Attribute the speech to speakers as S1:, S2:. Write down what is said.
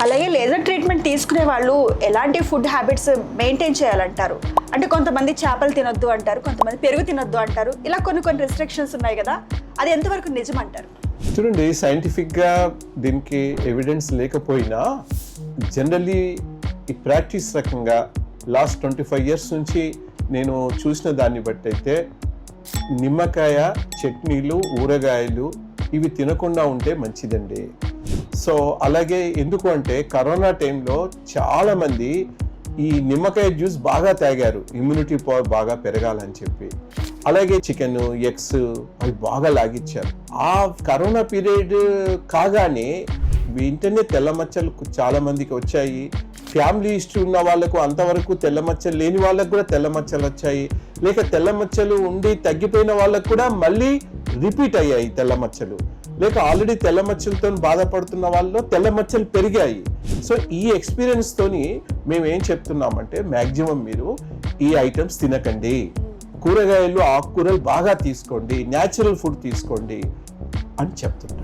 S1: అలాగే laser treatment తీసుకునే వాళ్ళు ఎలాంటి ఫుడ్ హ్యాబిట్స్ మెయింటైన్ చేయాలంటారు? అంటే కొంతమంది చేపలు తినొద్దు అంటారు, కొంతమంది పెరుగు తినొద్దు అంటారు, ఇలా కొన్ని రెస్ట్రిక్షన్స్ ఉన్నాయి కదా, అది ఎంతవరకు నిజం అంటారు?
S2: చూడండి, సైంటిఫిక్గా దీనికి ఎవిడెన్స్ లేకపోయినా జనరల్లీ ఈ ప్రాక్టీస్ రకంగా లాస్ట్ 25 years నుంచి నేను చూసిన దాన్ని బట్టి అయితే నిమ్మకాయ, చట్నీలు, ఊరగాయలు ఇవి తినకుండా ఉంటే మంచిదండి. సో అలాగే ఎందుకు అంటే కరోనా టైంలో చాలామంది ఈ నిమ్మకాయ జ్యూస్ బాగా తాగారు, ఇమ్యూనిటీ పవర్ బాగా పెరగాలని చెప్పి. అలాగే చికెన్, ఎగ్స్ అవి బాగా లాగిచ్చారు. ఆ కరోనా పీరియడ్ కాగానే వెంటనే తెల్ల మచ్చలు చాలా మందికి వచ్చాయి. ఫ్యామిలీ హిస్టరీ ఉన్న వాళ్ళకు అంతవరకు తెల్ల మచ్చలు లేని వాళ్ళకు కూడా తెల్ల మచ్చలు వచ్చాయి. లేక తెల్ల మచ్చలు ఉండి తగ్గిపోయిన వాళ్ళకు కూడా మళ్ళీ రిపీట్ అయ్యాయి తెల్ల మచ్చలు. లేక ఆల్రెడీ తెల్ల మచ్చలతో బాధపడుతున్న వాళ్ళలో తెల్ల మచ్చలు పెరిగాయి. సో ఈ ఎక్స్పీరియన్స్ తోని మేము ఏం చెప్తున్నామంటే మ్యాక్సిమం మీరు ఈ ఐటమ్స్ తినకండి, కూరగాయలు, ఆకుకూరలు బాగా తీసుకోండి, న్యాచురల్ ఫుడ్ తీసుకోండి అని చెప్తున్నాం.